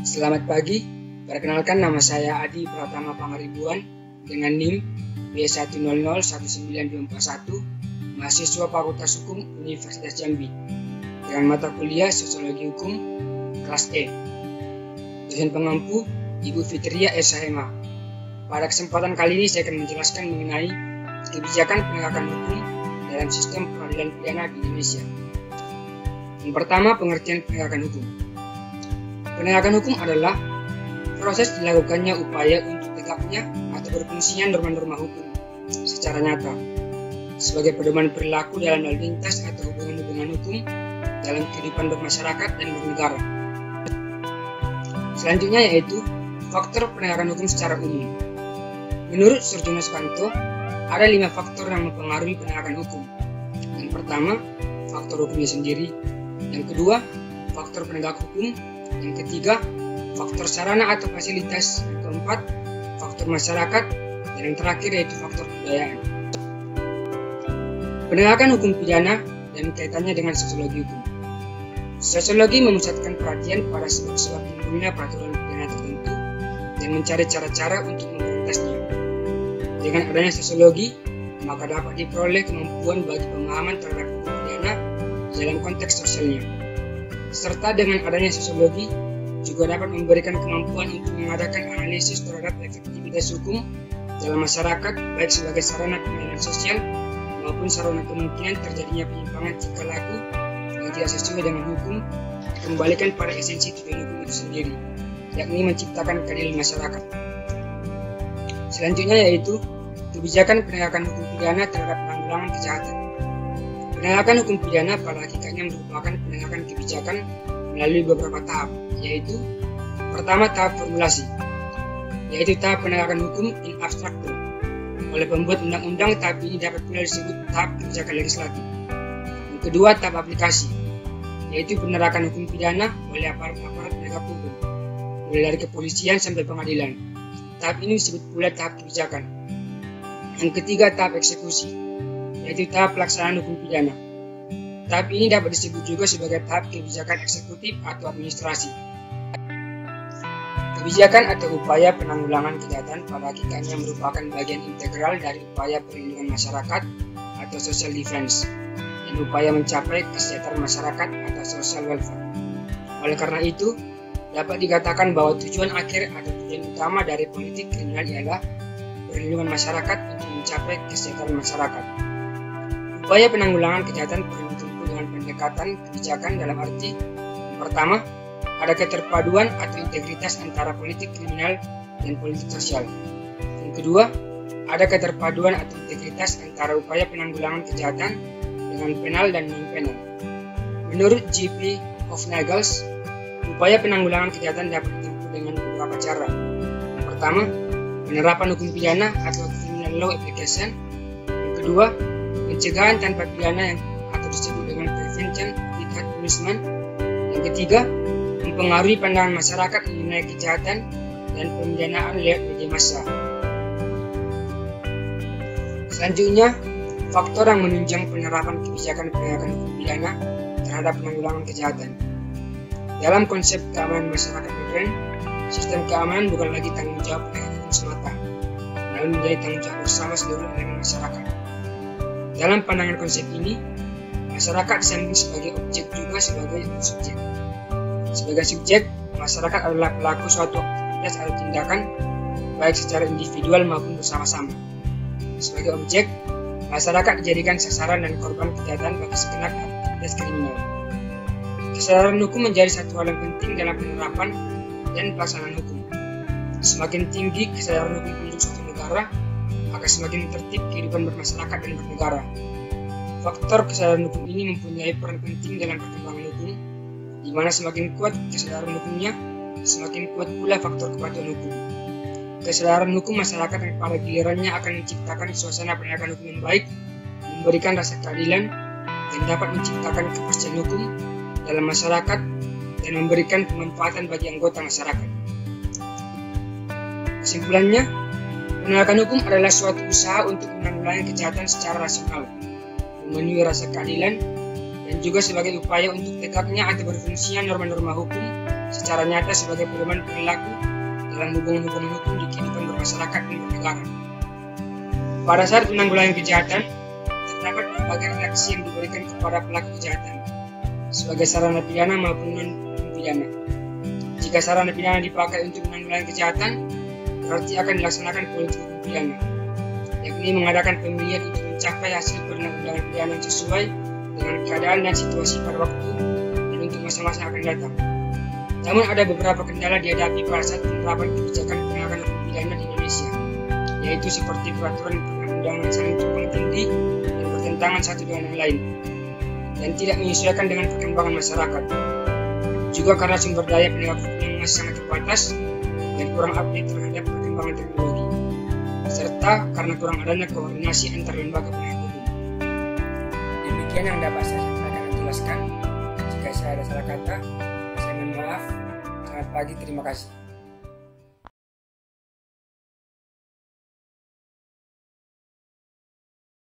Selamat pagi, perkenalkan nama saya Adi Pratama Pangaribuan dengan NIM B1001921, mahasiswa Fakultas Hukum Universitas Jambi, dengan mata kuliah Sosiologi Hukum kelas E. Dosen pengampu Ibu Fitria SHMA. Pada kesempatan kali ini saya akan menjelaskan mengenai kebijakan penegakan hukum dalam sistem peradilan pidana di Indonesia. Yang pertama, pengertian penegakan hukum. Penegakan hukum adalah proses dilakukannya upaya untuk tegaknya atau berfungsinya norma-norma hukum secara nyata sebagai pedoman perilaku dalam lalu lintas atau hubungan-hubungan hukum dalam kehidupan bermasyarakat dan bernegara. Selanjutnya yaitu faktor penegakan hukum secara umum. Menurut Surjono Sukanto, ada 5 faktor yang mempengaruhi penegakan hukum. Yang pertama, faktor hukumnya sendiri. Yang kedua, faktor penegak hukum. Yang ketiga, faktor sarana atau fasilitas. Yang keempat, faktor masyarakat. Dan yang terakhir yaitu faktor kebudayaan. Penegakan hukum pidana dan kaitannya dengan sosiologi hukum. Sosiologi memusatkan perhatian pada sebab-sebab timbulnya peraturan pidana tertentu dan mencari cara-cara untuk memberantasnya. Dengan adanya sosiologi, maka dapat diperoleh kemampuan bagi pemahaman terhadap hukum pidana dalam konteks sosialnya. Serta dengan adanya sosiologi juga dapat memberikan kemampuan untuk mengadakan analisis terhadap efektivitas hukum dalam masyarakat, baik sebagai sarana penilaian sosial maupun sarana kemungkinan terjadinya penyimpangan tingkah laku yang tidak sesuai dengan hukum, dikembalikan pada esensi tujuan hukum itu sendiri, yakni menciptakan keadilan masyarakat. Selanjutnya yaitu kebijakan penegakan hukum pidana terhadap penanggulangan kejahatan. Penegakan hukum pidana pada hakikatnya merupakan penegakan kebijakan melalui beberapa tahap, yaitu pertama tahap formulasi, yaitu tahap penegakan hukum in abstracto. Oleh pembuat undang-undang, tahap ini dapat pula disebut tahap kebijakan legislatif. Yang kedua, tahap aplikasi, yaitu penegakan hukum pidana oleh aparat penegak hukum, mulai dari kepolisian sampai pengadilan. Tahap ini disebut pula tahap kebijakan. Yang ketiga, tahap eksekusi, yaitu tahap pelaksanaan hukum pidana. Tahap ini dapat disebut juga sebagai tahap kebijakan eksekutif atau administrasi. Kebijakan atau upaya penanggulangan kejahatan pada hakikatnya merupakan bagian integral dari upaya perlindungan masyarakat atau social defense dan upaya mencapai kesejahteraan masyarakat atau social welfare. Oleh karena itu, dapat dikatakan bahwa tujuan akhir atau tujuan utama dari politik kriminal ialah perlindungan masyarakat untuk mencapai kesejahteraan masyarakat. Upaya penanggulangan kejahatan perlu ditempuh dengan pendekatan kebijakan dalam arti yang pertama, ada keterpaduan atau integritas antara politik kriminal dan politik sosial. Yang kedua, ada keterpaduan atau integritas antara upaya penanggulangan kejahatan dengan penal dan non-penal. Menurut J.P. Hoefnagels, upaya penanggulangan kejahatan dapat ditempuh dengan beberapa cara. Yang pertama, penerapan hukum pidana atau criminal law application. Yang kedua, pencegahan tanpa pidana atau disebut dengan prevention without punishment. Yang ketiga, mempengaruhi pandangan masyarakat mengenai kejahatan dan pemidanaan lewat media massa. Selanjutnya, faktor yang menunjang penerapan kebijakan penegakan hukum pidana terhadap penanggulangan kejahatan. Dalam konsep keamanan masyarakat modern, sistem keamanan bukan lagi tanggung jawab penegak hukum semata, namun menjadi tanggung jawab bersama seluruh elemen masyarakat. Dalam pandangan konsep ini, masyarakat disanding sebagai objek juga sebagai subjek. Sebagai subjek, masyarakat adalah pelaku suatu aktivitas atau tindakan, baik secara individual maupun bersama-sama. Sebagai objek, masyarakat dijadikan sasaran dan korban kejahatan bagi segenap aktivitas kriminal. Kesadaran hukum menjadi satu hal yang penting dalam penerapan dan pelaksanaan hukum. Semakin tinggi kesadaran hukum penduduk suatu negara, maka semakin tertib kehidupan bermasyarakat dan bernegara. Faktor kesadaran hukum ini mempunyai peran penting dalam perkembangan hukum, di mana semakin kuat kesadaran hukumnya, semakin kuat pula faktor kepatuhan hukum. Kesadaran hukum masyarakat yang pada gilirannya akan menciptakan suasana penegakan hukum yang baik, memberikan rasa keadilan, dan dapat menciptakan kepastian hukum dalam masyarakat dan memberikan kemanfaatan bagi anggota masyarakat. Kesimpulannya, penegakan hukum adalah suatu usaha untuk menanggulangi kejahatan secara rasional, memenuhi rasa keadilan, dan juga sebagai upaya untuk tegaknya atau berfungsinya norma-norma hukum secara nyata sebagai pedoman perilaku dalam hubungan-hubungan hukum di kehidupan bermasyarakat dan bernegara. Pada saat penanggulangan kejahatan, terdapat berbagai reaksi yang diberikan kepada pelaku kejahatan, sebagai sarana pidana maupun non-pidana. Jika sarana pidana dipakai untuk menanggulangi kejahatan, berarti akan dilaksanakan politik hukum pidana, yakni mengadakan pemilihan untuk mencapai hasil penanggulangan pidana yang sesuai dengan keadaan dan situasi pada waktu dan untuk masa-masa akan datang. Namun ada beberapa kendala dihadapi pada saat penerapan kebijakan penegakan hukum pidana di Indonesia, yaitu seperti peraturan perundang-undangan saling tumpang tindih dan bertentangan satu dengan yang lain, dan tidak menyesuaikan dengan perkembangan masyarakat. Juga karena sumber daya penegak hukum yang masih sangat terbatas dan kurang update terhadap perkembangan teknologi, serta karena kurang adanya koordinasi antar lembaga penegak hukum. Demikian yang dapat saya sampaikan dan jelaskan. Jika saya ada salah kata, saya mohon maaf. Selamat pagi, terima kasih.